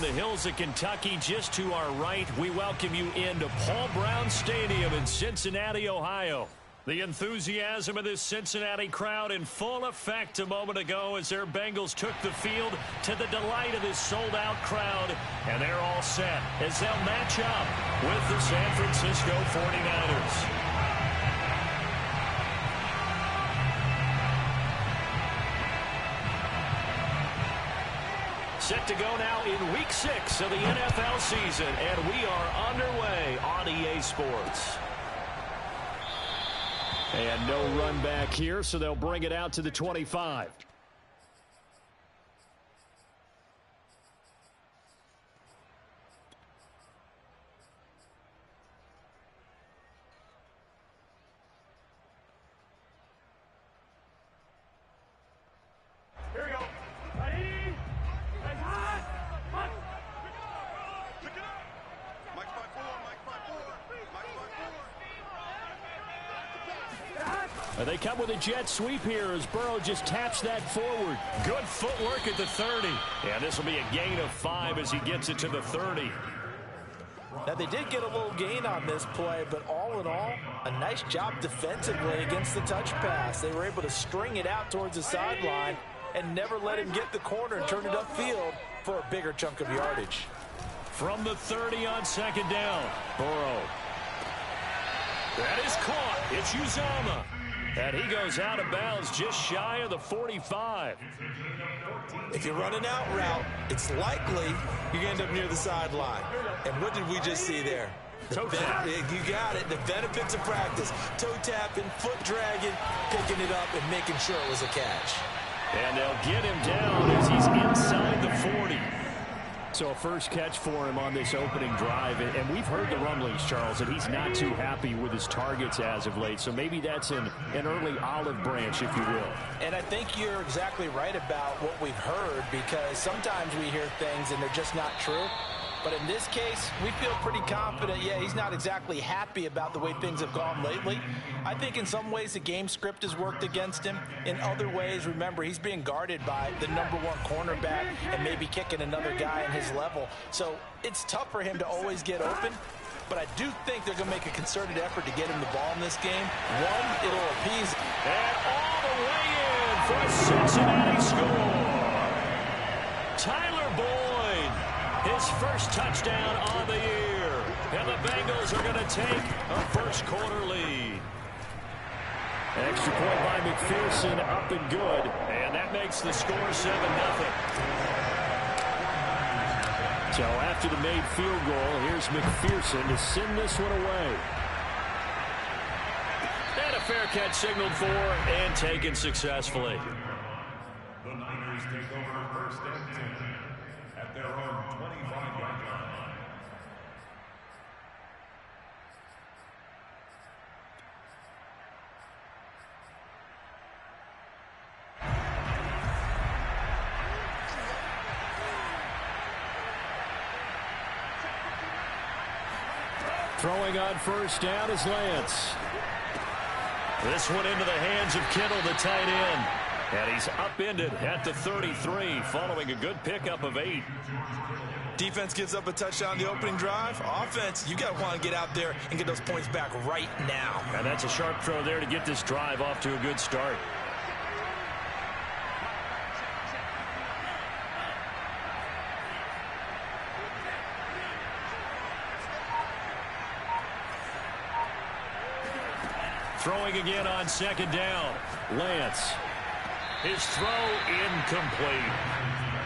in the hills of Kentucky. Just to our right, we welcome you into Paul Brown Stadium in Cincinnati, Ohio. The enthusiasm of this Cincinnati crowd in full effect a moment ago as their Bengals took the field to the delight of this sold-out crowd. And they're all set as they'll match up with the San Francisco 49ers. Set to go now in Week 6 of the NFL season, and we are underway on EA Sports. And no run back here, so they'll bring it out to the 25. Here we go. Ready? They come with a jet sweep here as Burrow just taps that forward. Good footwork at the 30. And this will be a gain of 5 as he gets it to the 30. Now, they did get a little gain on this play, but all in all, a nice job defensively against the touch pass. They were able to string it out towards the sideline and never let him get the corner and turn it upfield for a bigger chunk of yardage. From the 30 on second down, Burrow. That is caught. It's Uzomah. And he goes out of bounds just shy of the 45. If you're running out route, it's likely you end up near the sideline. And what did we just see there? Toe tap. You got it. The benefits of practice. Toe tapping, foot dragging, picking it up, and making sure it was a catch. And they'll get him down as he's inside the 40. So a first catch for him on this opening drive. And we've heard the rumblings, Charles, that he's not too happy with his targets as of late. So maybe that's an early olive branch, if you will. And I think you're exactly right about what we've heard, because sometimes we hear things and they're just not true. But in this case, we feel pretty confident. Yeah, he's not exactly happy about the way things have gone lately. I think in some ways the game script has worked against him. In other ways, remember, he's being guarded by the #1 cornerback and maybe kicking another guy in his level. So it's tough for him to always get open. But I do think they're going to make a concerted effort to get him the ball in this game. One, it'll appease. And all the way in for a Cincinnati score. Tyler Boyd. His first touchdown on the year. And the Bengals are going to take a first quarter lead. Extra point by McPherson, up and good. And that makes the score 7-0. So after the made field goal, here's McPherson to send this one away. And a fair catch signaled for and taken successfully. The Niners take over first and 10 at their own 25-yard line. Throwing on first down is Lance. This one into the hands of Kittle, the tight end. And he's upended at the 33 following a good pickup of 8. Defense gives up a touchdown the opening drive. Offense, you got to want to get out there and get those points back right now. And that's a sharp throw there to get this drive off to a good start. Throwing again on second down. Lance. His throw incomplete.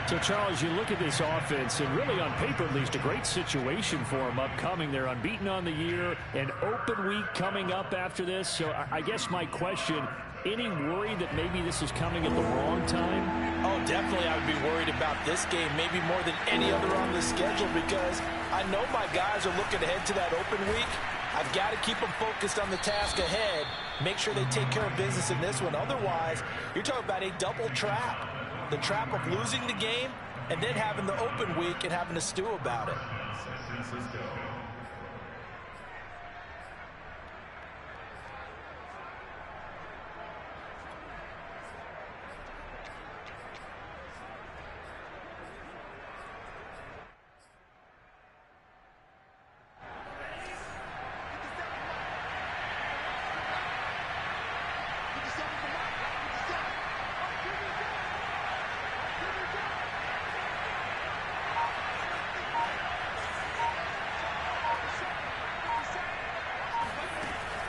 So, Charles, you look at this offense, and really on paper at least, a great situation for them upcoming. They're unbeaten on the year, an open week coming up after this. So I guess my question, any worry that maybe this is coming at the wrong time? Oh, definitely I would be worried about this game, maybe more than any other on the schedule, because I know my guys are looking ahead to that open week. I've got to keep them focused on the task ahead, make sure they take care of business in this one. Otherwise, you're talking about a double trap. The trap of losing the game and then having the open week and having to stew about it.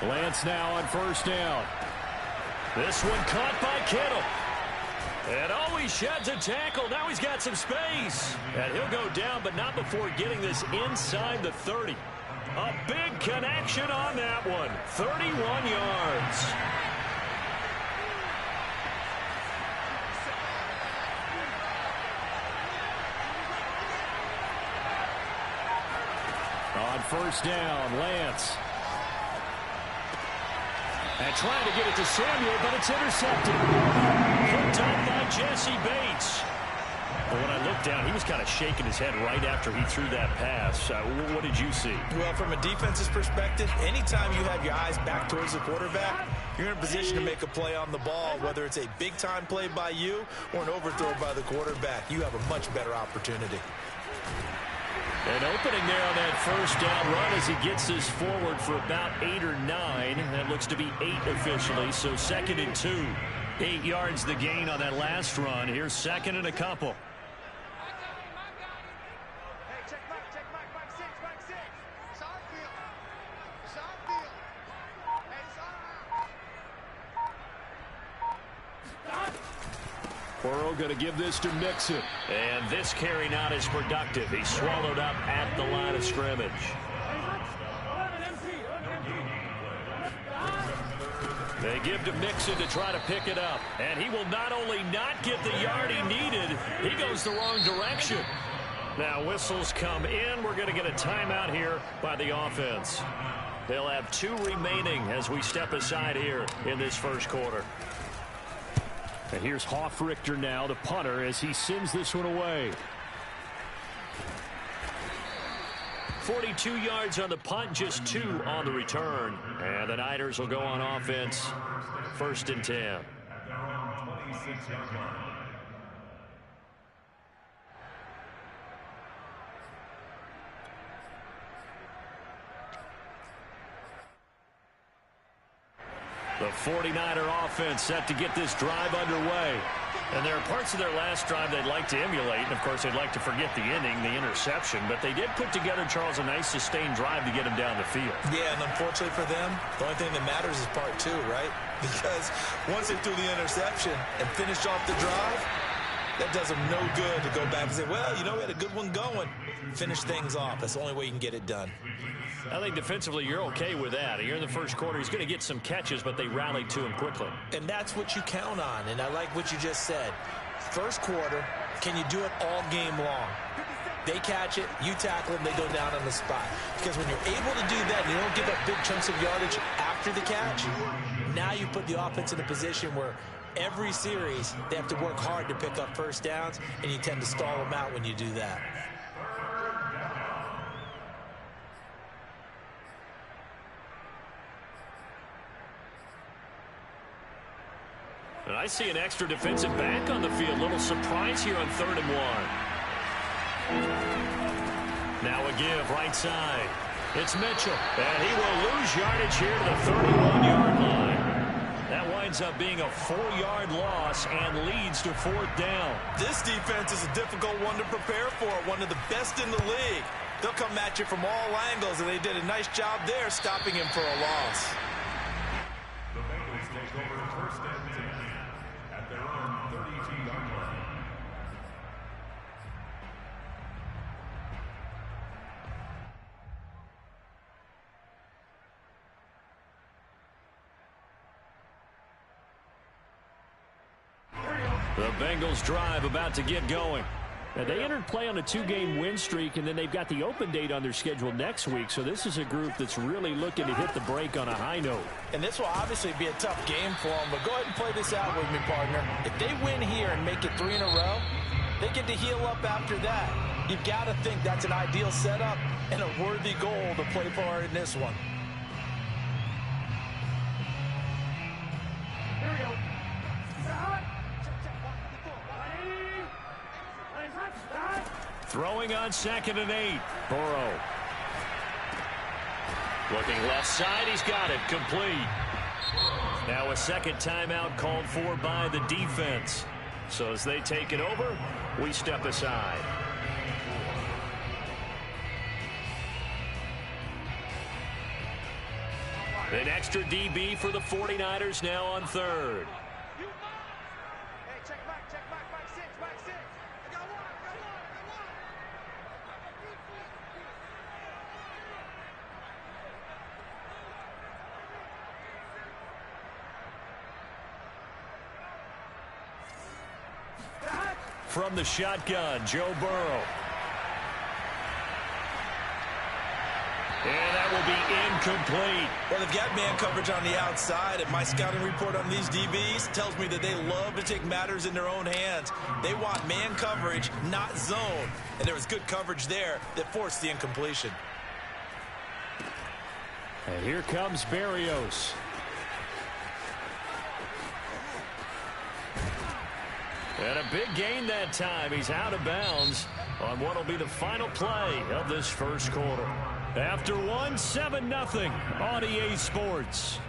Lance now on first down. This one caught by Kittle. And oh, he sheds a tackle. Now he's got some space. And he'll go down, but not before getting this inside the 30. A big connection on that one. 31 yards. On first down, Lance. And trying to get it to Samuel, but it's intercepted. Picked up by Jesse Bates. But when I looked down, he was kind of shaking his head right after he threw that pass. What did you see? Well, from a defense's perspective, anytime you have your eyes back towards the quarterback, you're in a position to make a play on the ball, whether it's a big-time play by you or an overthrow by the quarterback. You have a much better opportunity. An opening there on that first down run as he gets this forward for about 8 or 9. That looks to be 8 officially, so 2nd and 2. 8 yards the gain on that last run. Here's 2nd and a couple. Burrow going to give this to Mixon. And this carry not as productive. He's swallowed up at the line of scrimmage. They give to Mixon to try to pick it up. And he will not only not get the yard he needed, he goes the wrong direction. Now whistles come in. We're going to get a timeout here by the offense. They'll have 2 remaining as we step aside here in this first quarter. And here's Hofrichter now, the punter, as he sends this one away. 42 yards on the punt, just 2 on the return. And the Niners will go on offense, 1st and 10. The 49er offense set to get this drive underway. And there are parts of their last drive they'd like to emulate. And, of course, they'd like to forget the inning, the interception. But they did put together, Charles, a nice sustained drive to get him down the field. Yeah, and unfortunately for them, the only thing that matters is part 2, right? Because once they threw the interception and finished off the drive, that does them no good to go back and say, well, you know, we had a good one going. Finish things off. That's the only way you can get it done. I think defensively you're okay with that. Here in the first quarter, he's going to get some catches, but they rallied to him quickly. And that's what you count on, and I like what you just said. First quarter, can you do it all game long? They catch it, you tackle them, they go down on the spot. Because when you're able to do that and you don't give up big chunks of yardage after the catch, now you put the offense in a position where every series they have to work hard to pick up first downs, and you tend to stall them out when you do that. And I see an extra defensive back on the field. Little surprise here on 3rd and 1. Now a give right side. It's Mitchell. And he will lose yardage here to the 31-yard line. That winds up being a 4-yard loss and leads to 4th down. This defense is a difficult one to prepare for. One of the best in the league. They'll come at you from all angles, and they did a nice job there stopping him for a loss. The Bengals take over 1st and 10 at their own 32-yard line. The Bengals drive about to get going. Now, they entered play on a 2-game win streak, and then they've got the open date on their schedule next week. So this is a group that's really looking to hit the break on a high note. And this will obviously be a tough game for them, but go ahead and play this out with me, partner. If they win here and make it 3 in a row, they get to heal up after that. You've got to think that's an ideal setup and a worthy goal to play for in this one. Here we go. Throwing on 2nd and 8. Burrow. Looking left side. He's got it. Complete. Now a second timeout called for by the defense. So as they take it over, we step aside. An extra DB for the 49ers now on third. From the shotgun, Joe Burrow. And that will be incomplete. Well, they've got man coverage on the outside, and my scouting report on these DBs tells me that they love to take matters in their own hands. They want man coverage, not zone. And there was good coverage there that forced the incompletion. And here comes Berrios. And a big gain that time. He's out of bounds on what will be the final play of this first quarter. After one, 7-0 on EA Sports.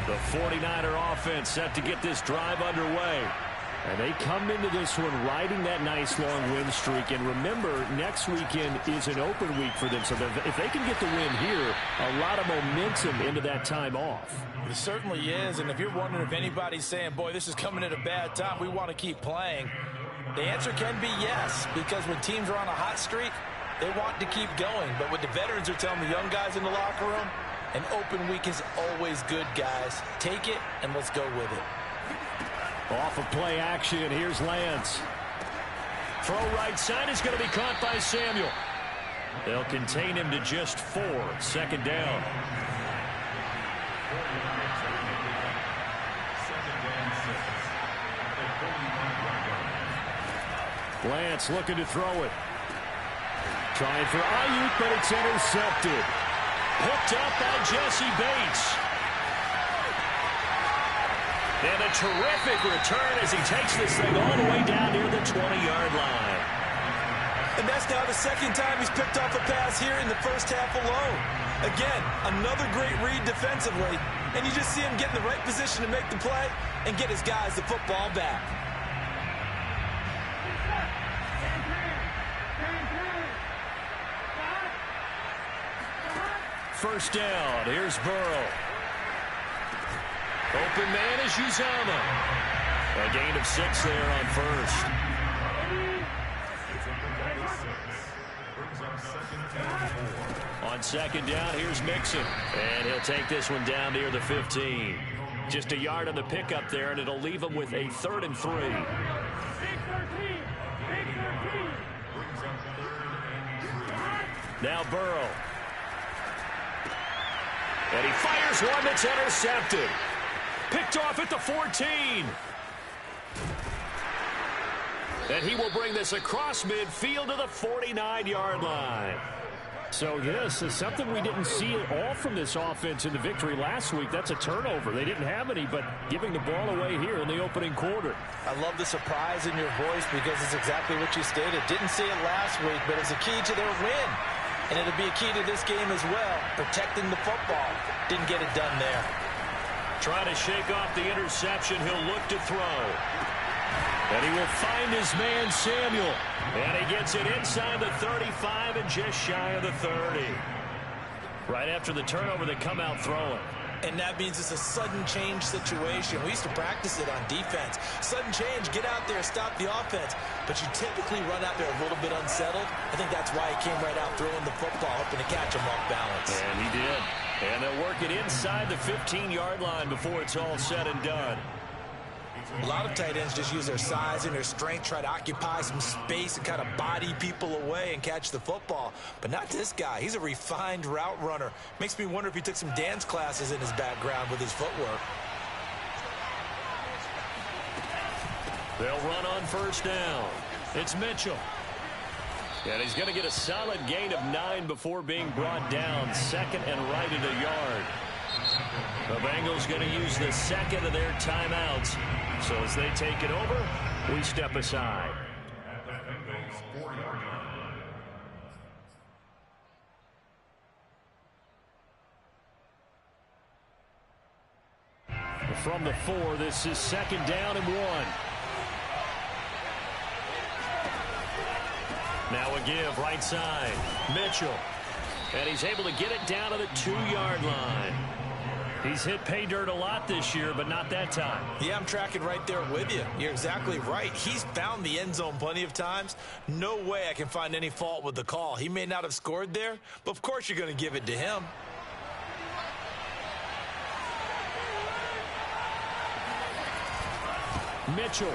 The 49er offense set to get this drive underway. And they come into this one riding that nice long win streak. And remember, next weekend is an open week for them. So if they can get the win here, a lot of momentum into that time off. It certainly is. And if you're wondering if anybody's saying, boy, this is coming at a bad time, we want to keep playing, the answer can be yes. Because when teams are on a hot streak, they want to keep going. But what the veterans are telling the young guys in the locker room, an open week is always good, guys. Take it, and let's go with it. Off of play action, here's Lance. Throw right side is going to be caught by Samuel. They'll contain him to just 4. Second down. Lance looking to throw it. Trying for Ayuk, but it's intercepted. Picked up by Jesse Bates. And a terrific return as he takes this thing all the way down near the 20-yard line. And that's now the second time he's picked off a pass here in the first half alone. Again, another great read defensively. And you just see him get in the right position to make the play and get his guys the football back. First down. Here's Burrow. Open man is Uzama. A gain of 6 there on first. On second down, here's Mixon. And he'll take this one down near the 15. Just a yard on the pickup there, and it'll leave him with a 3rd and 3. Now Burrow. And he fires one that's intercepted. Picked off at the 14. And he will bring this across midfield to the 49-yard line. So this is something we didn't see at all from this offense in the victory last week. That's a turnover. They didn't have any, but giving the ball away here in the opening quarter. I love the surprise in your voice because it's exactly what you stated. Didn't see it last week, but it's a key to their win. And it'll be a key to this game as well, protecting the football. Didn't get it done there. Trying to shake off the interception. He'll look to throw. And he will find his man, Samuel. And he gets it inside the 35 and just shy of the 30. Right after the turnover, they come out throwing. And that means it's a sudden change situation. We used to practice it on defense. Sudden change, get out there, stop the offense. But you typically run out there a little bit unsettled. I think that's why he came right out throwing the football, hoping to catch him off balance. And he did. And they'll work it inside the 15-yard line before it's all said and done. A lot of tight ends just use their size and their strength, try to occupy some space and kind of body people away and catch the football. But not this guy. He's a refined route runner. Makes me wonder if he took some dance classes in his background with his footwork. They'll run on first down. It's Mitchell. And he's going to get a solid gain of 9 before being brought down. Second and right at a yard. The Bengals going to use the second of their timeouts. So as they take it over, we step aside. from the 4. This is 2nd down and 1. Now a give right side. Mitchell. And he's able to get it down to the 2-yard line. He's hit pay dirt a lot this year, but not that time. Yeah, I'm tracking right there with you. You're exactly right. He's found the end zone plenty of times. No way I can find any fault with the call. He may not have scored there, but of course you're going to give it to him. Mitchell.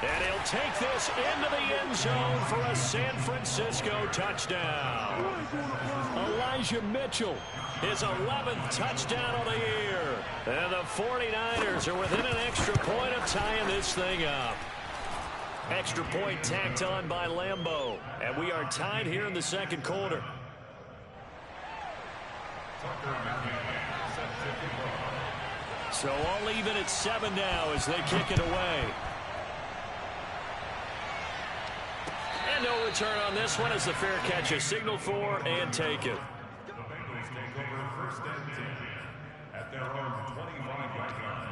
And he'll take this into the end zone for a San Francisco touchdown. Elijah Mitchell, his 11th touchdown of the year. And the 49ers are within an extra point of tying this thing up. Extra point tacked on by Lambeau. And we are tied here in the 2nd quarter. So all even at 7 now as they kick it away. And no return on this one as the fair catch is signaled for and taken. The Bengals take over 1st and 10 at their own 25-yard line.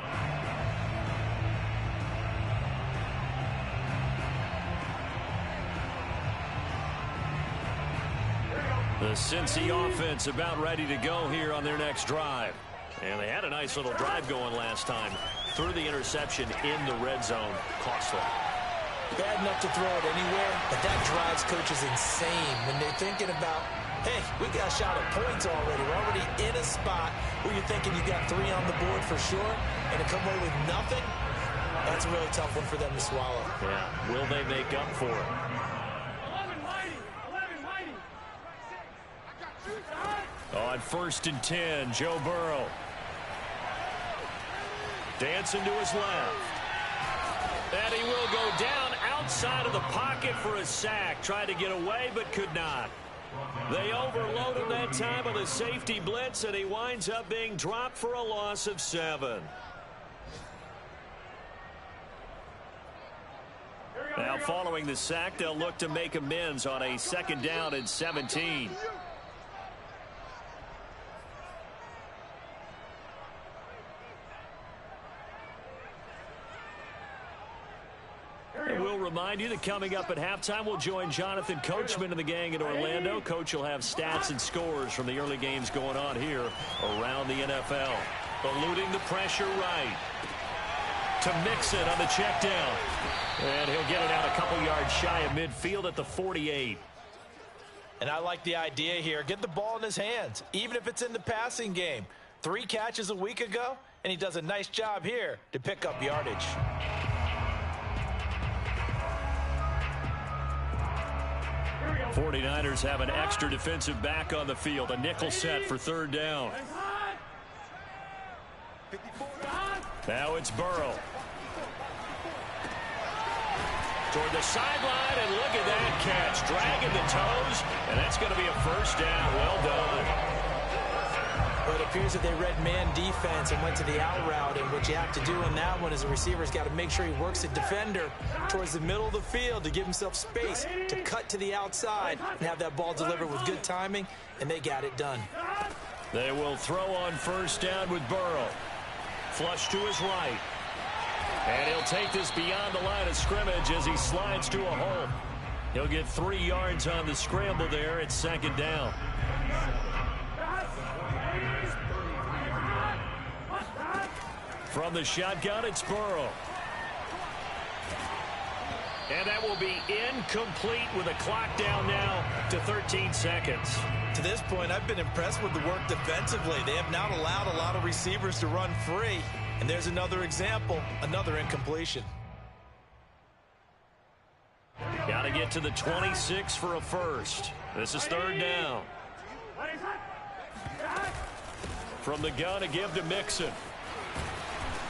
The Cincy offense about ready to go here on their next drive. And they had a nice little drive going last time. Threw the interception in the red zone. Costly. Bad enough to throw it anywhere, but that drives coaches insane when they're thinking about, hey, we got a shot at points already. We're already in a spot where you're thinking you got 3 on the board for sure, and to come away with nothing, that's a really tough one for them to swallow. Yeah, will they make up for it? On 1st and 10, Joe Burrow. Dancing to his left. And he will go down outside of the pocket for a sack. Tried to get away, but could not. They overloaded that time with a safety blitz, and he winds up being dropped for a loss of 7. Now, following the sack, they'll look to make amends on a 2nd down and 17. And we'll remind you that coming up at halftime, we'll join Jonathan Coachman and the gang in Orlando. Coach will have stats and scores from the early games going on here around the NFL. Eluding the pressure right. To Mixon on the check down. And he'll get it out a couple yards shy of midfield at the 48. And I like the idea here. Get the ball in his hands, even if it's in the passing game. 3 catches a week ago, and he does a nice job here to pick up yardage. 49ers have an extra defensive back on the field. A nickel set for 3rd down. Now it's Burrow. Toward the sideline, and look at that catch. Dragging the toes, and that's going to be a 1st down. Well done. But it appears that they read man defense and went to the out route, and what you have to do in that one is a receiver's got to make sure he works the defender towards the middle of the field to give himself space to cut to the outside and have that ball delivered with good timing, and they got it done. They will throw on 1st down with Burrow. Flush to his right. And he'll take this beyond the line of scrimmage as he slides to a hole. He'll get 3 yards on the scramble there at 2nd down. From the shotgun, it's Burrow. And that will be incomplete with a clock down now to 13 seconds. To this point, I've been impressed with the work defensively. They have not allowed a lot of receivers to run free. And there's another example, another incompletion. Got to get to the 26 for a 1st. This is 3rd down. From the gun, a give to Mixon.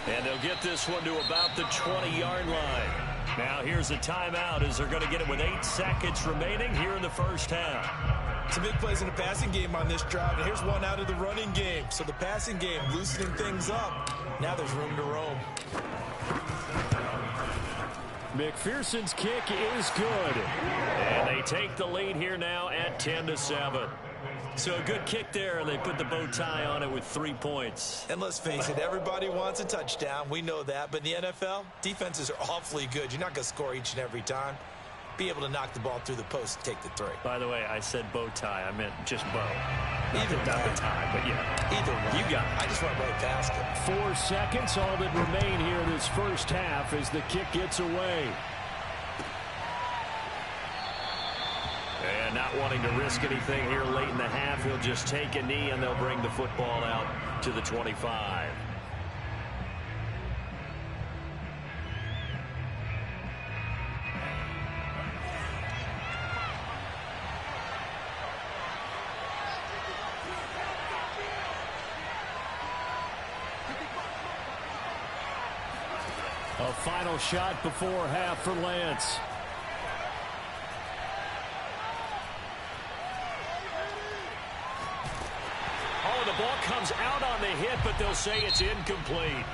And they'll get this one to about the 20-yard line. Now here's a timeout as they're going to get it with 8 seconds remaining here in the 1st half. Some big plays in the passing game on this drive, and here's one out of the running game. So the passing game loosening things up. Now there's room to roam. McPherson's kick is good. And they take the lead here now at 10-7. So a good kick there, and they put the bow tie on it with 3 points. And let's face it, everybody wants a touchdown. We know that. But in the NFL, defenses are awfully good. You're not going to score each and every time. Be able to knock the ball through the post and take the 3. By the way, I said bow tie. I meant just bow. Either not the tie, but yeah. Either way. You got it. I just went right past it. 4 seconds, all that remain here in this first half as the kick gets away. And not wanting to risk anything here late in the half, he'll just take a knee and they'll bring the football out to the 25. A final shot before half for Lance. Oh, the ball comes out on the hit, but they'll say it's incomplete.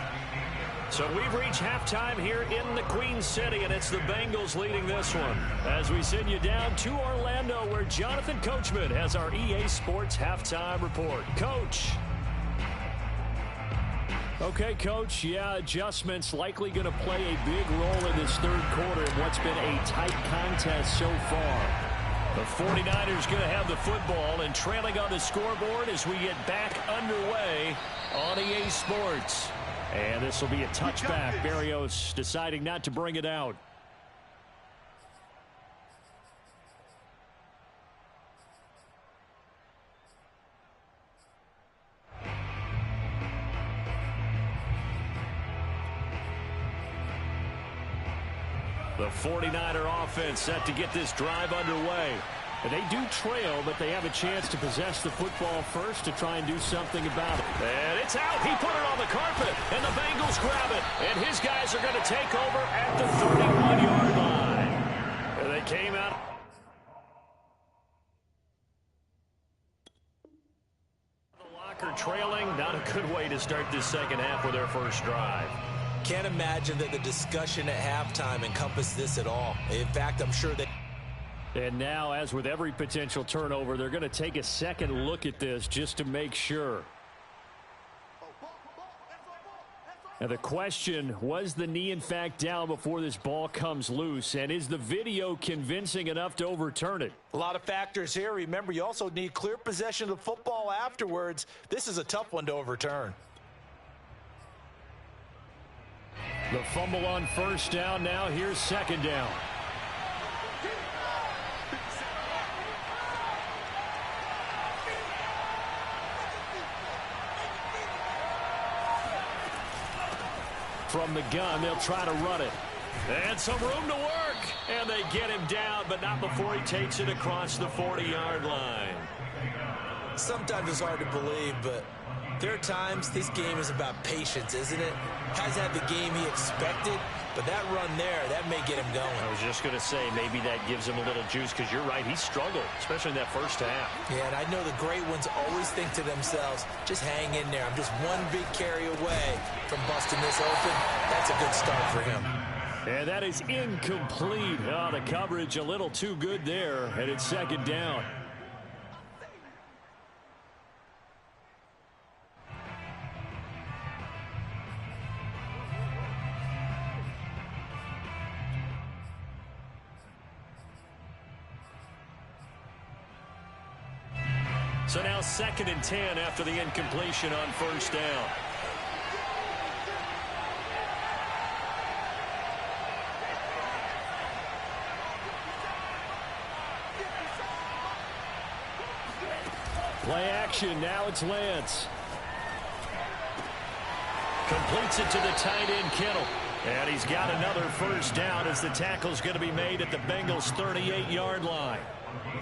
So we've reached halftime here in the Queen City, and it's the Bengals leading this one. As we send you down to Orlando, where Jonathan Coachman has our EA Sports halftime report. Coach. Okay, Coach, yeah, adjustments likely going to play a big role in this third quarter in what's been a tight contest so far. The 49ers going to have the football and trailing on the scoreboard as we get back underway on EA Sports. And this will be a touchback. Berrios deciding not to bring it out. The 49er offense set to get this drive underway. And they do trail, but they have a chance to possess the football first to try and do something about it. And it's out. He put it on the carpet, and the Bengals grab it. And his guys are going to take over at the 31-yard line. And they came out. The locker trailing. Not a good way to start this second half with their first drive. Can't imagine that the discussion at halftime encompassed this at all. In fact, I'm sure that. And now, as with every potential turnover, they're going to take a second look at this just to make sure. Now the question, was the knee in fact down before this ball comes loose? And is the video convincing enough to overturn it? A lot of factors here. Remember, you also need clear possession of the football afterwards. This is a tough one to overturn. The fumble on first down. Now here's second down. From the gun, they'll try to run it. And some room to work. And they get him down, but not before he takes it across the 40-yard line. Sometimes it's hard to believe, but there are times this game is about patience, isn't it? Hasn't had the game he expected, but that run there, that may get him going. I was just going to say, maybe that gives him a little juice, because you're right, he struggled, especially in that first half. Yeah, and I know the great ones always think to themselves, just hang in there. I'm just one big carry away from busting this open. That's a good start for him. And that is incomplete. Oh, the coverage a little too good there, and it's second down. So now 2nd and 10 after the incompletion on first down. Play action. Now it's Lance. Completes it to the tight end, Kittle. And he's got another first down as the tackle's going to be made at the Bengals' 38-yard line.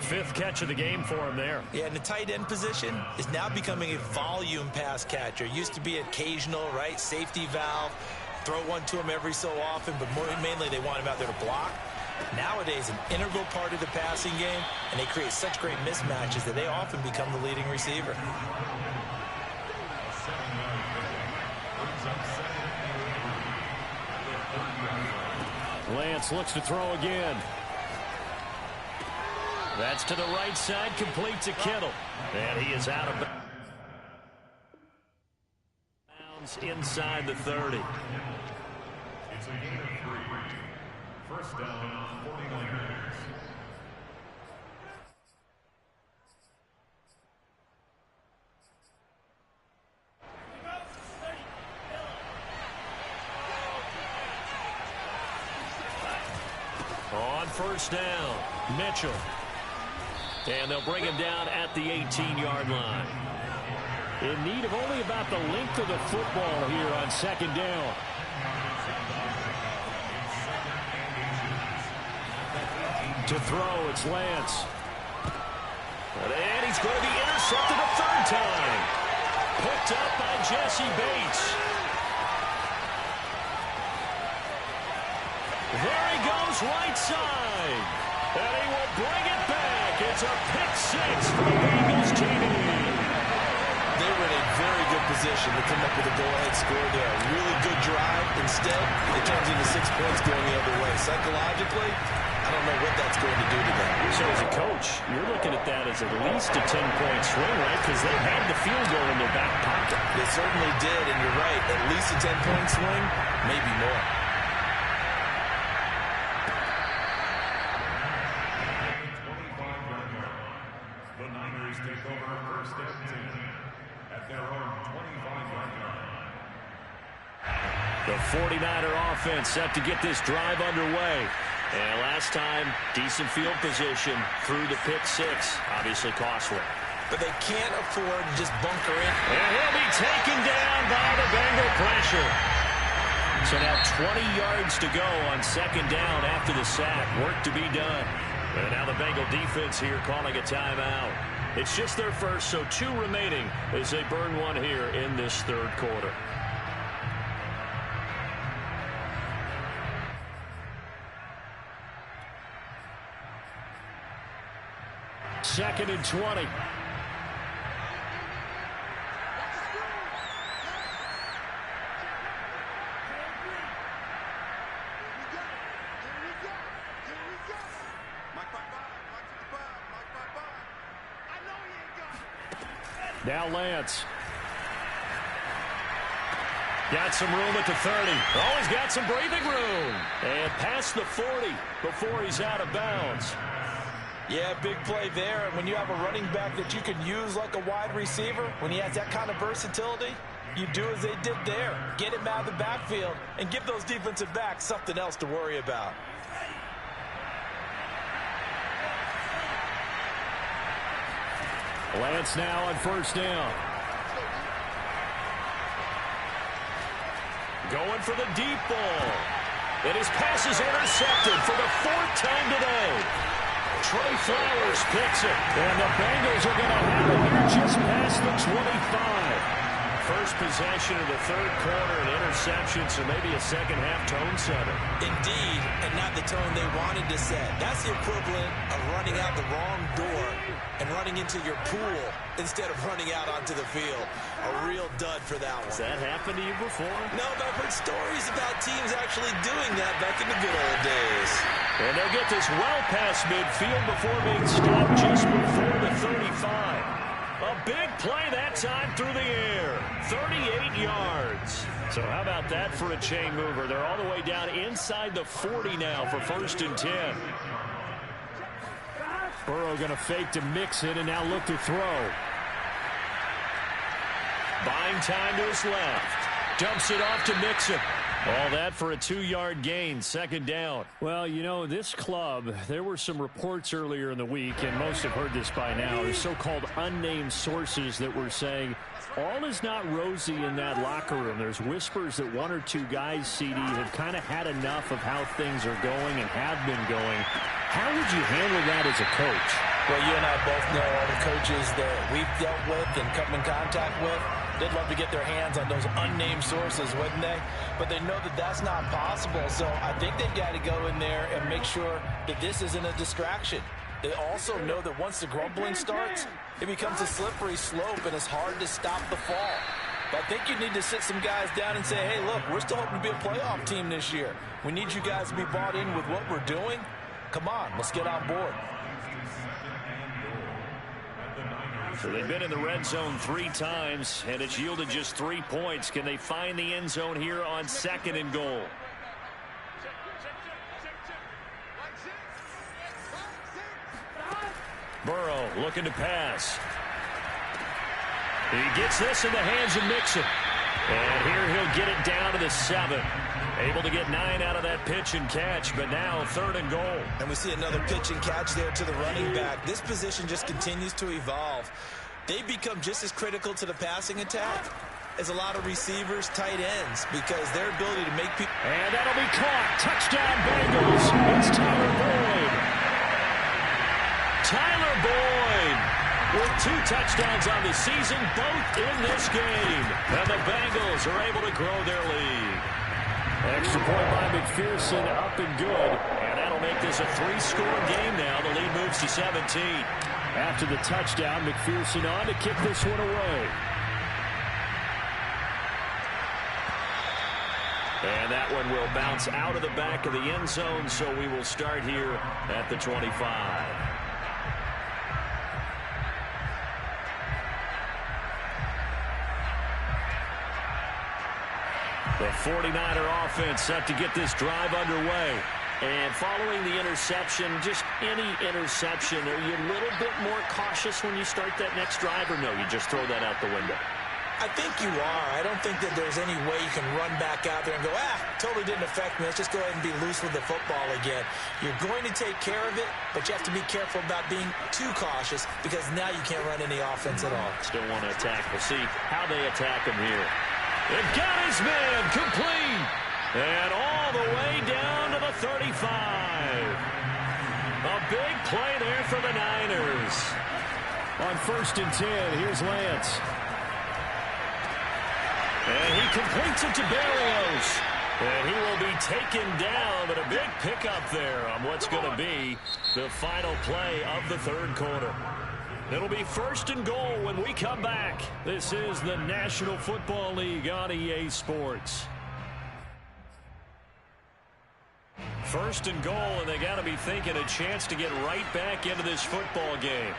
5th catch of the game for him there. Yeah, and the tight end position is now becoming a volume pass catcher. Used to be occasional, right? Safety valve. Throw one to him every so often, but mainly they want him out there to block. Nowadays, an integral part of the passing game, and they create such great mismatches that they often become the leading receiver. Lance looks to throw again. That's to the right side, complete to Kittle. And he is out of bounds inside the 30. It's a gain of 3. First down, 49ers. On first down, Mitchell. And they'll bring him down at the 18-yard line. In need of only about the length of the football here on second down. To throw, it's Lance. And he's going to be intercepted a third time. Picked up by Jesse Bates. There he goes, right side. And he will bring it back. It's a pick six for the Bengals TD. They were in a very good position to come up with a go-ahead score there. Really good drive. Instead, it turns into 6 points going the other way. Psychologically, I don't know what that's going to do to them. So as a coach, you're looking at that as at least a 10-point swing, right? Because they had the field goal in their back pocket. They certainly did, and you're right. At least a 10-point swing, maybe more. The Niners take over first and 10 at their own 25-yard line. The 49er offense set to get this drive underway. And last time, decent field position through the pick six. Obviously costly. But they can't afford to just bunker in. And he'll be taken down by the Bengal pressure. So now 20 yards to go on second down after the sack. Work to be done. And now the Bengal defense here calling a timeout. It's just their first, so 2 remaining as they burn one here in this third quarter. Second and 20. Now Lance. Got some room at the 30. Oh, he's got some breathing room. And past the 40 before he's out of bounds. Yeah, big play there. And when you have a running back that you can use like a wide receiver, when he has that kind of versatility, you do as they did there. Get him out of the backfield and give those defensive backs something else to worry about. Lance now on first down. Going for the deep ball. And his pass is intercepted for the 4th time today. Trey Flowers picks it. And the Bengals are going to have it here just past the 25. First possession of the third quarter, an interception, so maybe a second-half tone setter. Indeed, and not the tone they wanted to set. That's the equivalent of running out the wrong door and running into your pool instead of running out onto the field. A real dud for that one. Has that happened to you before? No, but I've heard stories about teams actually doing that back in the good old days. And they'll get this well past midfield before being stopped just before the 35. A big play that time through the air. 38 yards. So how about that for a chain mover? They're all the way down inside the 40 now for 1st and 10. Burrow going to fake to mix it and now look to throw. Buying time to his left. Dumps it off to Mixon. All that for a 2-yard gain, second down. Well, you know, this club, there were some reports earlier in the week, and most have heard this by now, the so-called unnamed sources that were saying all is not rosy in that locker room. There's whispers that 1 or 2 guys, CD, have kind of had enough of how things are going and have been going. How would you handle that as a coach? Well, you and I both know all the coaches that we've dealt with and come in contact with. They'd love to get their hands on those unnamed sources, wouldn't they? But they know that that's not possible. So I think they've got to go in there and make sure that this isn't a distraction. They also know that once the grumbling starts, it becomes a slippery slope and it's hard to stop the fall. But I think you need to sit some guys down and say, hey, look, we're still hoping to be a playoff team this year. We need you guys to be bought in with what we're doing. Come on, let's get on board. So they've been in the red zone 3 times, and it's yielded just 3 points. Can they find the end zone here on 2nd and goal? Burrow looking to pass. He gets this in the hands of Mixon. And here he'll get it down to the 7. Able to get 9 out of that pitch and catch, but now 3rd and goal. And we see another pitch and catch there to the running back. This position just continues to evolve. They become just as critical to the passing attack as a lot of receivers, tight ends, because their ability to make people... And that'll be caught. Touchdown, Bengals. It's Tyler Boyd. Tyler Boyd with 2 touchdowns on the season, both in this game. And the Bengals are able to grow their lead. Extra point by McPherson, up and good. And that'll make this a 3-score game now. The lead moves to 17. After the touchdown, McPherson on to kick this one away. And that one will bounce out of the back of the end zone, so we will start here at the 25. The 49er offense set to get this drive underway. And following the interception, just any interception, are you a little bit more cautious when you start that next drive, or no, you just throw that out the window? I think you are. I don't think that there's any way you can run back out there and go, totally didn't affect me. Let's just go ahead and be loose with the football again. You're going to take care of it, but you have to be careful about being too cautious because now you can't run any offense at all. Still want to attack. We'll see how they attack him here. They've got his man complete. And all the way down to the 35. A big play there for the Niners. On 1st and 10, here's Lance. And he completes it to Berrios. And he will be taken down, but a big pickup there on what's going to be the final play of the 3rd quarter. It'll be 1st and goal when we come back. This is the National Football League on EA Sports. 1st and goal, and they got to be thinking a chance to get right back into this football game.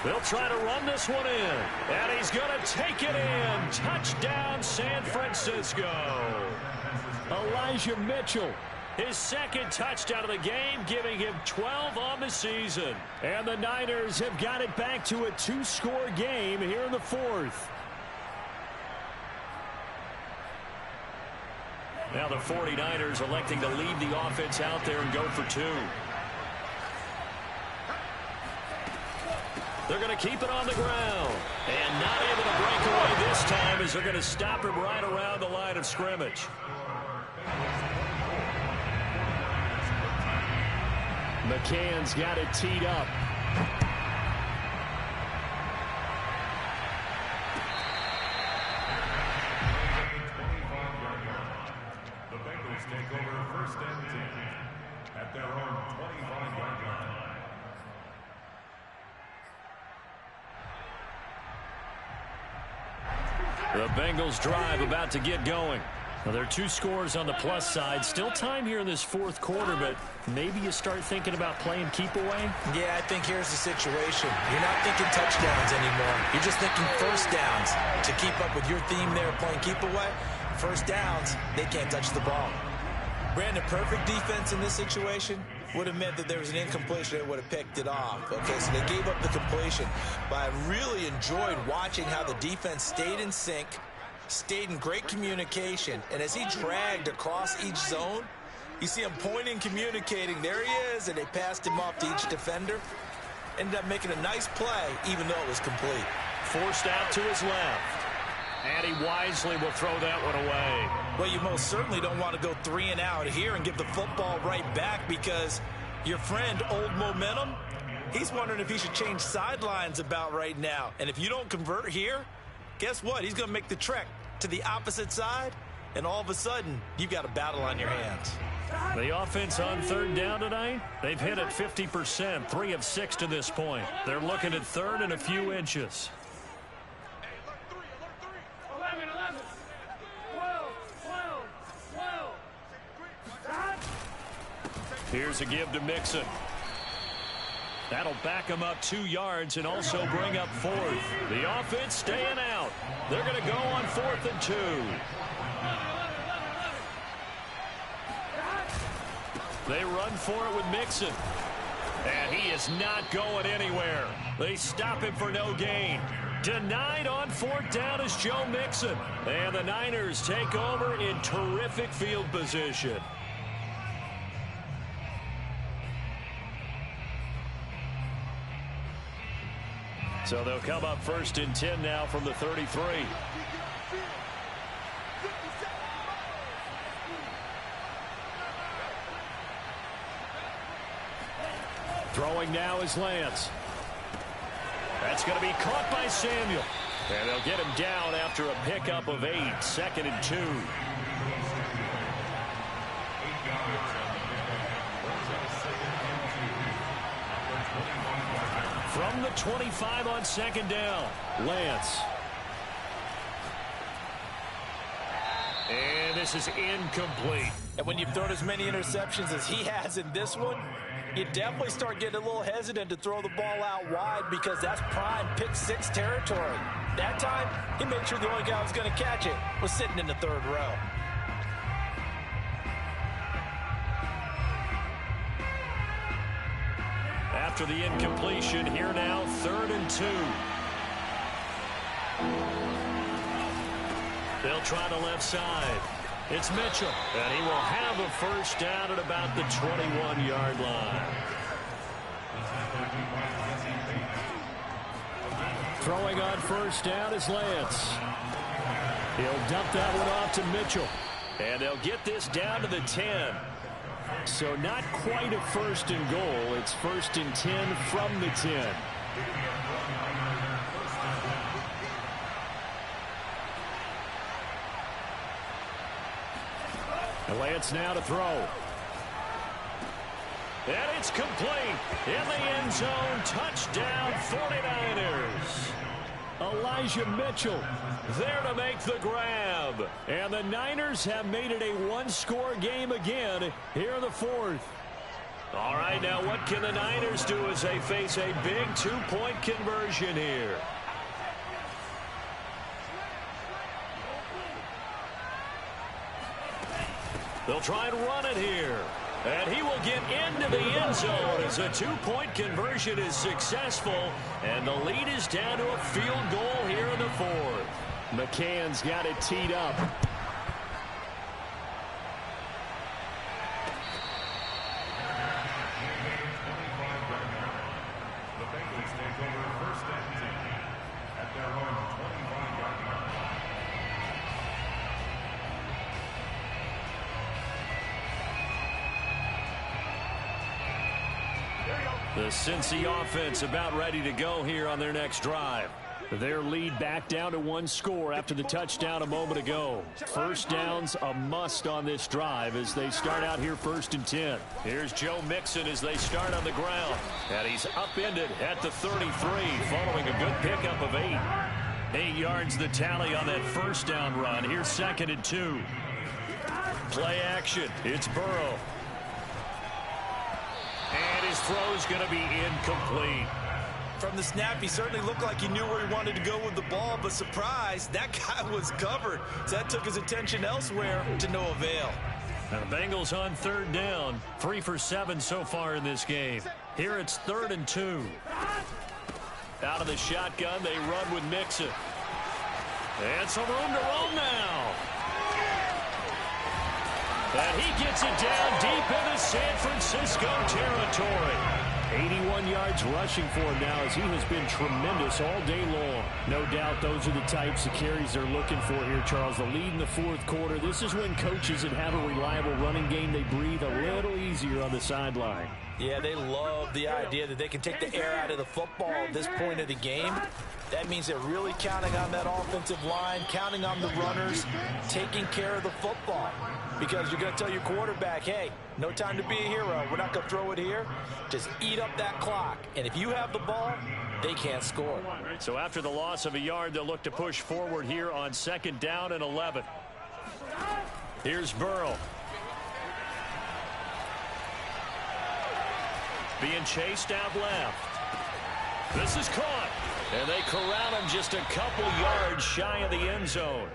They'll try to run this one in, and he's going to take it in. Touchdown, San Francisco. Elijah Mitchell, his 2nd touchdown of the game, giving him 12 on the season. And the Niners have got it back to a 2-score game here in the 4th. Now the 49ers electing to leave the offense out there and go for 2. They're going to keep it on the ground. And not able to break away this time as they're going to stop him right around the line of scrimmage. McCann's got it teed up. The Bengals take over 1st and 10 at their own 25-yard line. The Bengals drive about to get going. Well, there are 2 scores on the plus side. Still time here in this 4th quarter, but maybe you start thinking about playing keep away? Yeah, I think here's the situation. You're not thinking touchdowns anymore. You're just thinking 1st downs. To keep up with your theme there, playing keep away, 1st downs, they can't touch the ball. Brandon, perfect defense in this situation would have meant that there was an incompletion. They would have picked it off. Okay, so they gave up the completion. But I really enjoyed watching how the defense stayed in sync, stayed in great communication, and as he dragged across each zone, you see him pointing, communicating. There he is, and they passed him off to each defender. Ended up making a nice play, even though it was complete. Forced out to his left. And he wisely will throw that one away. Well, you most certainly don't want to go 3 and out here and give the football right back because your friend, Old Momentum, he's wondering if he should change sidelines about right now. And if you don't convert here, guess what? He's going to make the trek to the opposite side, and all of a sudden, you've got a battle on your hands. The offense on 3rd down tonight, they've hit it 50%, 3 of 6 to this point. They're looking at 3rd and a few inches. Here's a give to Mixon. That'll back them up 2 yards and also bring up 4th. The offense staying out. They're going to go on 4th and 2. They run for it with Mixon. And he is not going anywhere. They stop him for no gain. Denied on 4th down is Joe Mixon. And the Niners take over in terrific field position. So they'll come up 1st and 10 now from the 33. Throwing now is Lance. That's going to be caught by Samuel. And they'll get him down after a pickup of 8. 2nd and 2. From the 25 on 2nd down, Lance. And this is incomplete. And when you've thrown as many interceptions as he has in this one, you definitely start getting a little hesitant to throw the ball out wide because that's prime pick 6 territory. That time, he made sure the only guy who was going to catch it was sitting in the 3rd row. After the incompletion, here now, 3rd and 2. They'll try the left side. It's Mitchell, and he will have a 1st down at about the 21-yard line. Throwing on 1st down is Lance. He'll dump that one off to Mitchell. And they'll get this down to the 10. So not quite a 1st and goal. It's 1st and 10 from the 10. Lance now to throw. And it's complete. In the end zone. Touchdown 49ers. Elijah Mitchell there to make the grab. And the Niners have made it a 1-score game again here in the 4th. All right, now what can the Niners do as they face a big 2-point conversion here? They'll try and run it here. And he will get into the end zone as a 2-point conversion is successful. And the lead is down to a field goal here in the 4th. McCann's got it teed up. The Bengals take over 1st and 10 at their own 25-yard line. The Cincy offense about ready to go here on their next drive. Their lead back down to 1 score after the touchdown a moment ago. 1st down's a must on this drive as they start out here 1st and 10. Here's Joe Mixon as they start on the ground. And he's upended at the 33 following a good pickup of 8. 8 yards the tally on that 1st down run. Here's 2nd and 2. Play action. It's Burrow. And his throw's going to be incomplete. From the snap, he certainly looked like he knew where he wanted to go with the ball, but surprise, that guy was covered. So that took his attention elsewhere to no avail. Now the Bengals on 3rd down. 3 for 7 so far in this game. Here it's 3rd and 2. Out of the shotgun, they run with Mixon. And some room to roam now. And he gets it down deep into San Francisco territory. 81 yards rushing for him now as he has been tremendous all day long. No doubt those are the types of carries they're looking for here, Charles. The lead in the 4th quarter. This is when coaches that have a reliable running game, they breathe a little easier on the sideline. Yeah, they love the idea that they can take the air out of the football at this point of the game. That means they're really counting on that offensive line, counting on the runners, taking care of the football. Because you're going to tell your quarterback, hey, no time to be a hero. We're not going to throw it here. Just eat up that clock. And if you have the ball, they can't score. So after the loss of a yard, they'll look to push forward here on 2nd down and 11. Here's Burrow. being chased out left. This is caught. And they corral him just a couple yards shy of the end zone.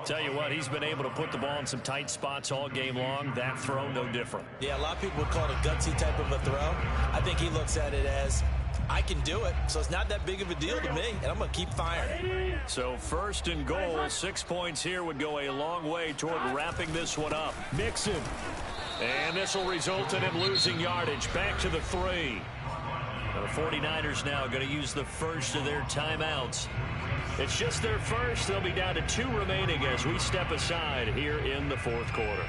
Tell you what, he's been able to put the ball in some tight spots all game long. That throw, no different. Yeah, a lot of people would call it a gutsy type of a throw. I think he looks at it as, I can do it, so it's not that big of a deal to me, and I'm going to keep firing. So 1st and goal, 6 points here would go a long way toward wrapping this one up. Mixon. And this will result in him losing yardage. Back to the 3. The 49ers now going to use the first of their timeouts. It's just their first. They'll be down to 2 remaining as we step aside here in the 4th quarter.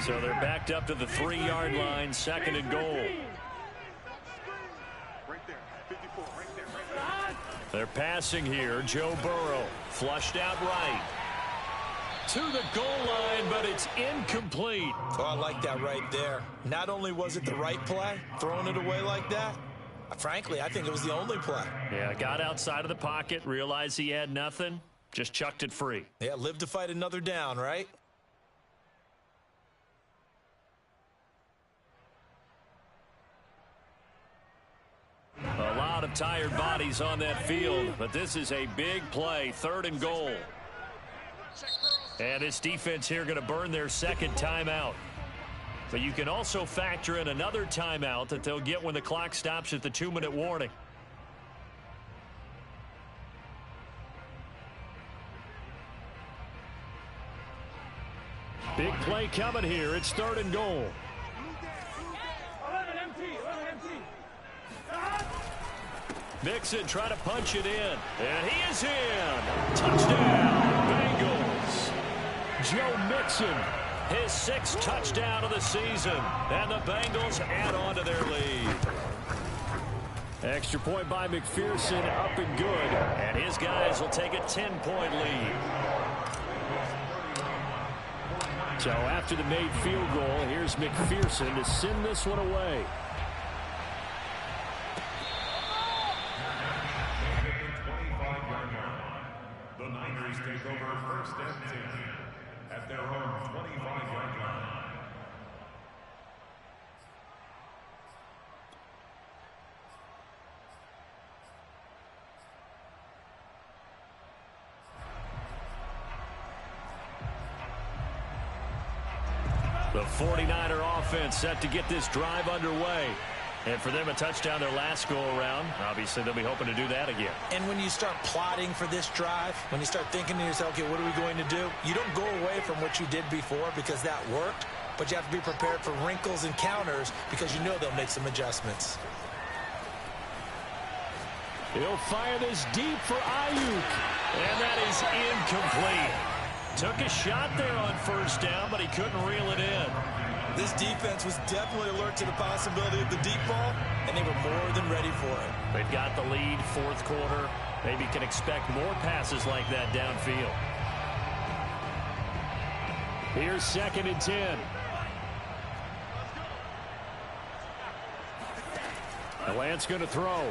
So they're backed up to the 3-yard line, 2nd and goal. They're passing here. Joe Burrow flushed out right. To the goal line, but it's incomplete. Oh, I like that right there. Not only was it the right play, throwing it away like that, frankly, I think it was the only play. Yeah, got outside of the pocket, realized he had nothing, just chucked it free. Yeah, live to fight another down, right? A lot of tired bodies on that field, but this is a big play, 3rd and goal. And this defense here going to burn their 2nd timeout. But you can also factor in another timeout that they'll get when the clock stops at the 2-minute warning. Big play coming here. It's 3rd and goal. Mixon trying to punch it in. And he is in. Touchdown, Bengals. Joe Mixon, his 6th touchdown of the season. And the Bengals add on to their lead. Extra point by McPherson, up and good. And his guys will take a 10-point lead. So after the made field goal, here's McPherson to send this one away. The Niners take over 1st and 10 at their own 25-yard line. The 49er offense set to get this drive underway. And for them, a touchdown their last go-around. Obviously, they'll be hoping to do that again. And when you start plotting for this drive, when you start thinking to yourself, okay, what are we going to do? You don't go away from what you did before because that worked, but you have to be prepared for wrinkles and counters because you know they'll make some adjustments. He'll fire this deep for Ayuk. And that is incomplete. Took a shot there on 1st down, but he couldn't reel it in. This defense was definitely alert to the possibility of the deep ball, and they were more than ready for it. They've got the lead, 4th quarter. Maybe can expect more passes like that downfield. Here's 2nd and 10. Lance going to throw.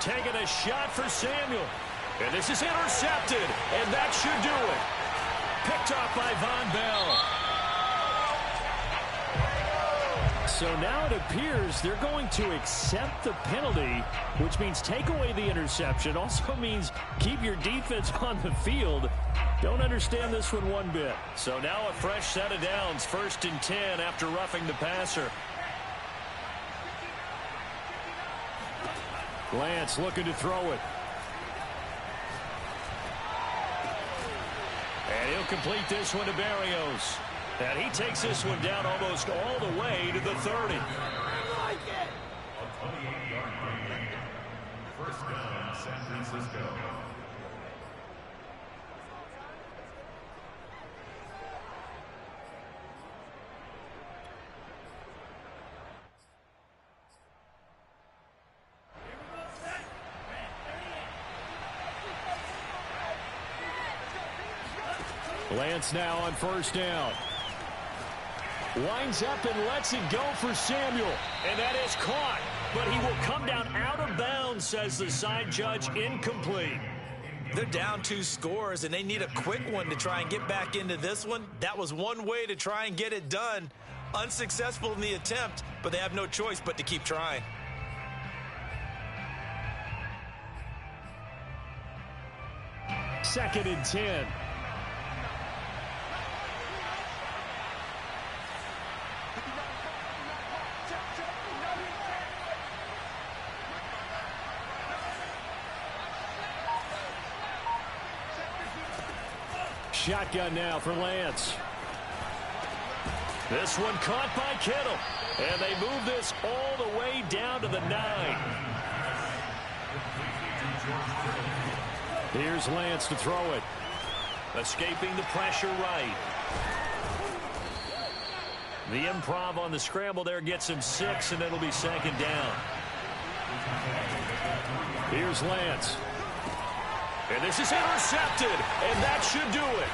Taking a shot for Samuel. And this is intercepted, and that should do it. Picked off by Von Bell. So now it appears they're going to accept the penalty, which means take away the interception. Also means keep your defense on the field. Don't understand this one bit. So now a fresh set of downs, 1st and 10 after roughing the passer. Lance looking to throw it. And he'll complete this one to Berrios. And he takes this one down almost all the way to the 30. A 28-yard gain. 1st down, San Francisco. Lance now on 1st down. Winds up and lets it go for Samuel. And that is caught. but he will come down out of bounds, says the side judge. Incomplete. They're down 2 scores, and they need a quick one to try and get back into this one. That was one way to try and get it done. Unsuccessful in the attempt, but they have no choice but to keep trying. Second and 10. Shotgun now for Lance. This one caught by Kittle. And they move this all the way down to the 9. Here's Lance to throw it. Escaping the pressure right. The improv on the scramble there gets him 6, and it'll be second down. Here's Lance. And this is intercepted, and that should do it.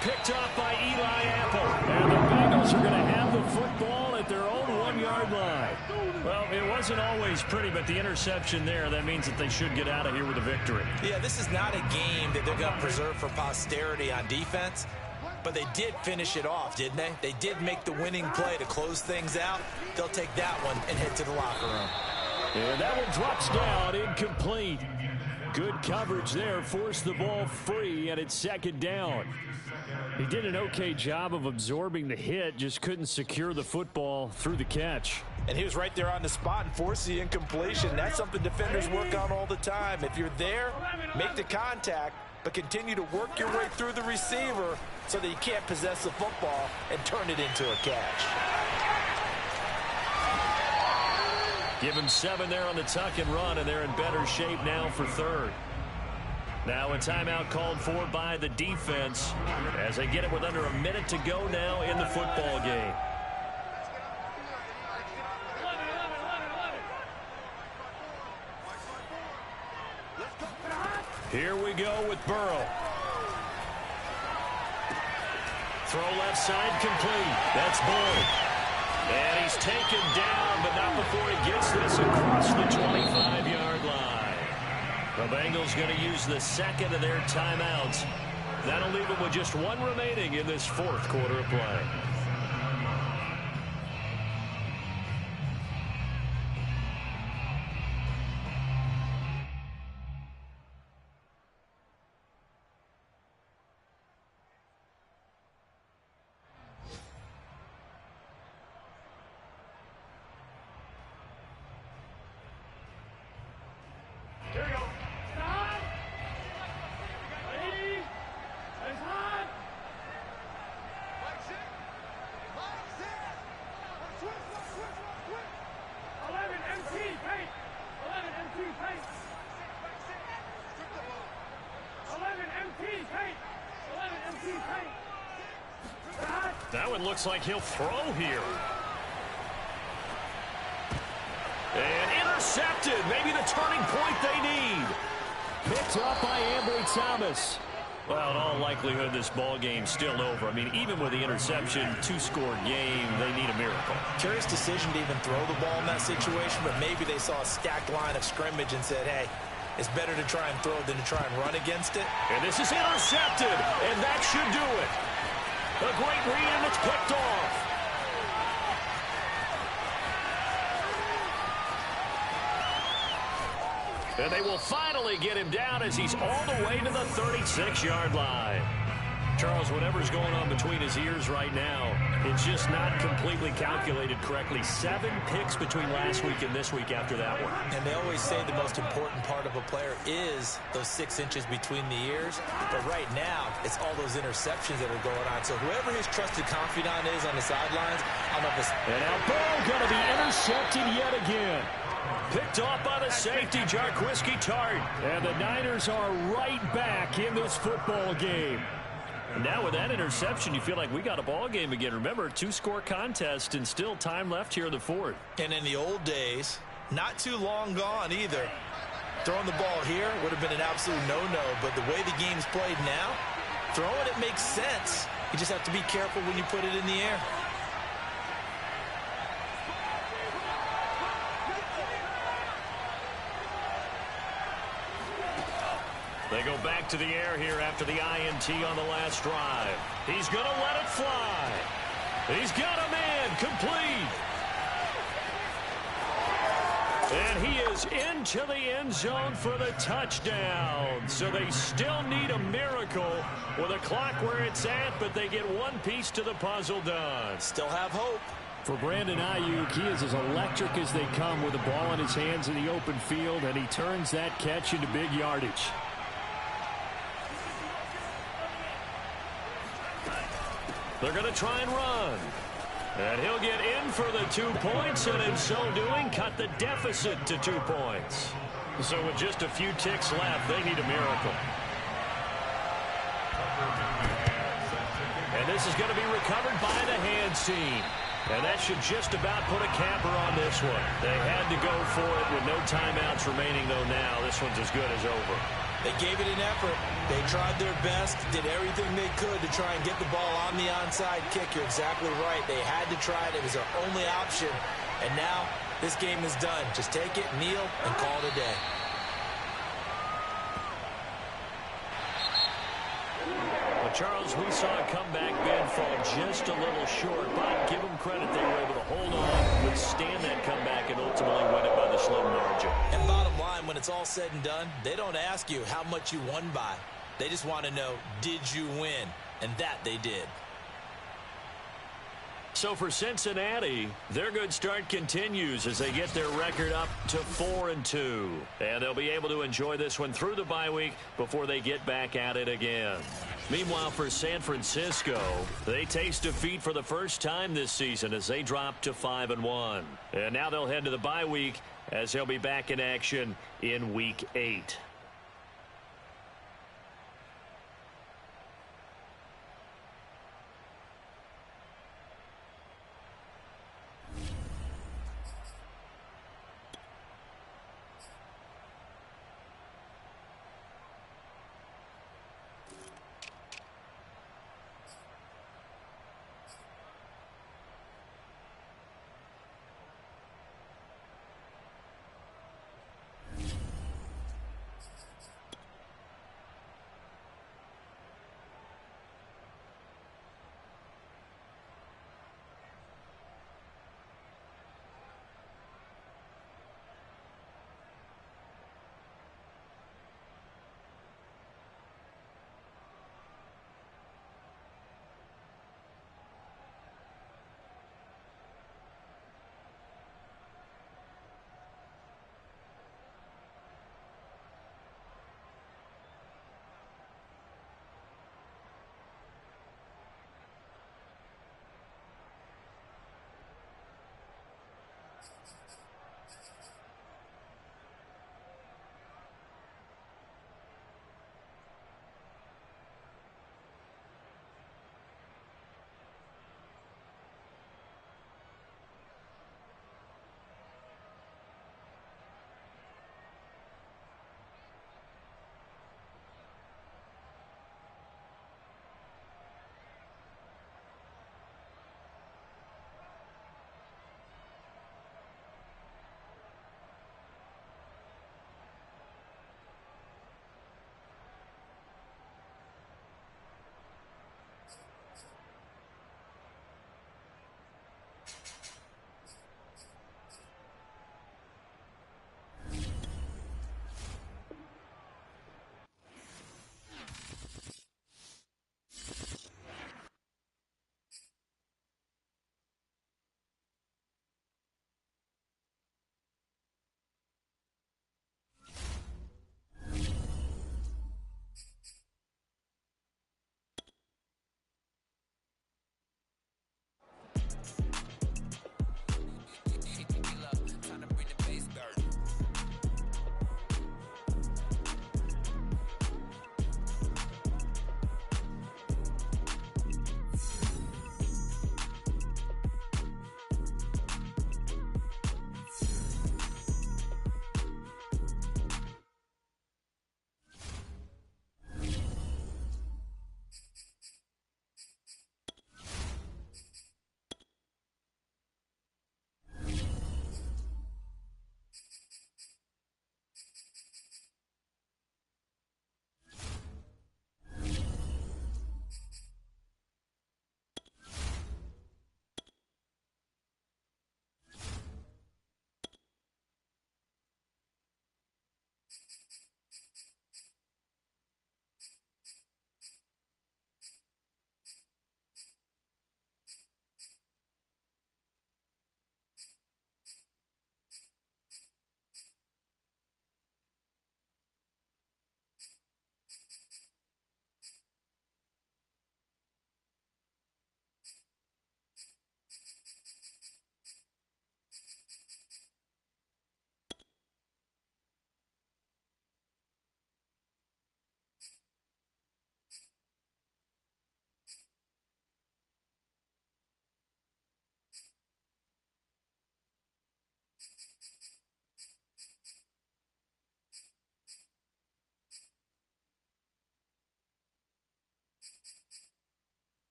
Picked up by Eli Apple. And the Bengals are going to have the football at their own 1-yard line. Well, it wasn't always pretty, but the interception there, that means that they should get out of here with a victory. Yeah, this is not a game that they're going to preserve for posterity on defense, but they did finish it off, didn't they? They did make the winning play to close things out. They'll take that one and head to the locker room. And that one drops down, incomplete. Good coverage there, forced the ball free, and it's second down. He did an okay job of absorbing the hit, just couldn't secure the football through the catch. And he was right there on the spot and forced the incompletion. That's something defenders work on all the time. If you're there, make the contact, but continue to work your way through the receiver so that you can't possess the football and turn it into a catch. Give him 7 there on the tuck and run, and they're in better shape now for third. Now a timeout called for by the defense as they get it with under a minute to go now in the football game. Here we go with Burrow. Throw left side complete. That's Boyd. And he's taken down, but not before he gets this across the 25-yard line. The Bengals going to use the second of their timeouts. That'll leave them with just 1 remaining in this 4th quarter of play. That one looks like he'll throw here. And intercepted. Maybe the turning point they need. Picked up by Ambry Thomas. Well, in all likelihood, this ball game's still over. I mean, even with the interception, 2-score game, they need a miracle. Curious decision to even throw the ball in that situation, but maybe they saw a stacked line of scrimmage and said, hey, it's better to try and throw than to try and run against it. And this is intercepted, and that should do it. A great read, and it's picked off. And they will finally get him down as he's all the way to the 36-yard line. Charles, whatever's going on between his ears right now, it's just not completely calculated correctly. 7 picks between last week and this week after that one. And they always say the most important part of a player is those 6 inches between the ears. But right now, it's all those interceptions that are going on. So whoever his trusted confidant is on the sidelines, I'm up to... And now Burrow going to be intercepted yet again. Picked off by the safety, Jarquiski Tart. And the Niners are right back in this football game. And now with that interception, you feel like we got a ball game again. Remember, 2-score contest and still time left here in the 4th. And in the old days, not too long gone either. Throwing the ball here would have been an absolute no-no. But the way the game's played now, throwing it makes sense. You just have to be careful when you put it in the air. go back to the air here after the INT on the last drive. He's going to let it fly. He's got a man complete. And he is into the end zone for the touchdown. So they still need a miracle with a clock where it's at, but they get one piece to the puzzle done. Still have hope. For Brandon Ayuk, he is as electric as they come with the ball in his hands in the open field, and he turns that catch into big yardage. They're going to try and run. And he'll get in for the 2 points, and in so doing, cut the deficit to 2 points. So with just a few ticks left, they need a miracle. And this is going to be recovered by the hands team. And that should just about put a capper on this one. They had to go for it with no timeouts remaining, though now this one's as good as over. They gave it an effort. They tried their best, did everything they could to try and get the ball on the onside kick. You're exactly right. They had to try it. It was their only option. And now this game is done. Just take it, kneel, and call it a day. Well, Charles, we saw a comeback bid fall just a little short, but give them credit. They were able to hold on, withstand that comeback, and ultimately win it by the slim margin. And bottom line, when it's all said and done, they don't ask you how much you won by. They just want to know, did you win? And that they did. So for Cincinnati, their good start continues as they get their record up to 4-2. And they'll be able to enjoy this one through the bye week before they get back at it again. Meanwhile, for San Francisco, they taste defeat for the first time this season as they drop to 5-1. And now they'll head to the bye week as they'll be back in action in Week 8.